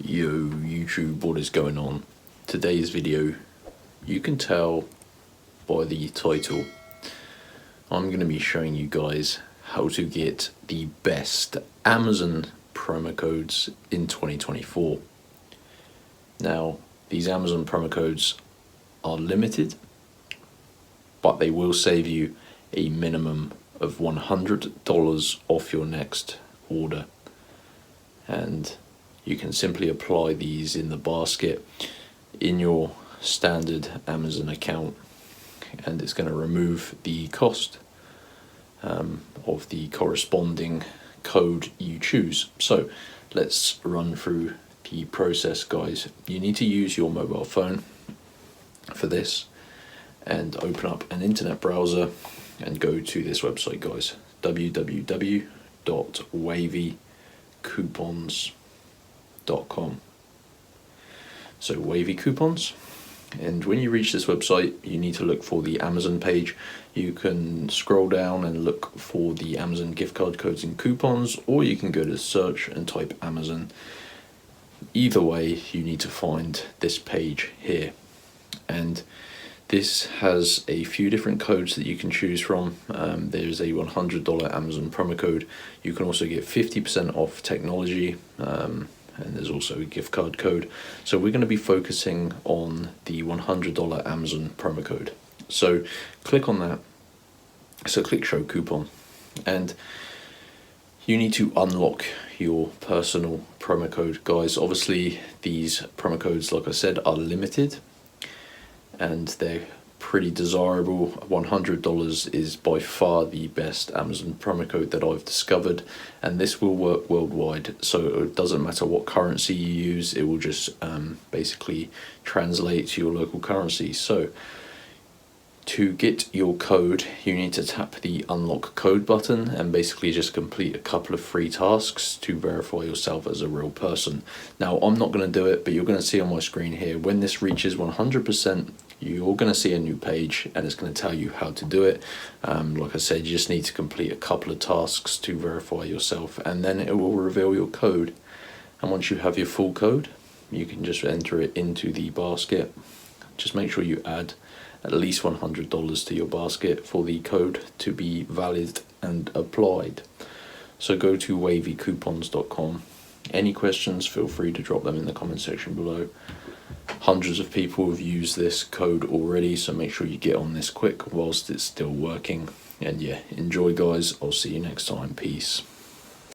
Yo YouTube, what is going on? Today's video, you can tell by the title, I'm going to be showing you guys how to get the best Amazon promo codes in 2024. Now, these Amazon promo codes are limited, but they will save you a minimum of $100 off your next order. And you can simply apply these in the basket in your standard Amazon account, and it's going to remove the cost of the corresponding code you choose. So let's run through the process, guys. You need to use your mobile phone for this and open up an internet browser and go to this website, guys, www.wavycoupons.com. So Wavy Coupons, and when you reach this website you need to look for the Amazon page. You can scroll down and look for the Amazon gift card codes and coupons, or you can go to search and type Amazon. Either way, you need to find this page here, and this has a few different codes that you can choose from. There's a $100 Amazon promo code. You can also get 50% off technology, and there's also a gift card code. So we're going to be focusing on the $100 Amazon promo code. So click on that. So click show coupon, and you need to unlock your personal promo code, guys. Obviously these promo codes, like I said, are limited and they're pretty desirable. $100 is by far the best Amazon promo code that I've discovered, and this will work worldwide. So it doesn't matter what currency you use, it will just basically translate to your local currency. So to get your code, you need to tap the unlock code button and basically just complete a couple of free tasks to verify yourself as a real person. Now, I'm not going to do it, but you're going to see on my screen here, when this reaches 100%, you're going to see a new page and it's going to tell you how to do it. Like I said, you just need to complete a couple of tasks to verify yourself, and then it will reveal your code. And once you have your full code, you can just enter it into the basket. Just make sure you add at least $100 to your basket for the code to be valid and applied. So go to wavycoupons.com. Any questions, feel free to drop them in the comment section below. Hundreds of people have used this code already, so make sure you get on this quick whilst it's still working. And yeah, enjoy, guys. I'll see you next time. Peace.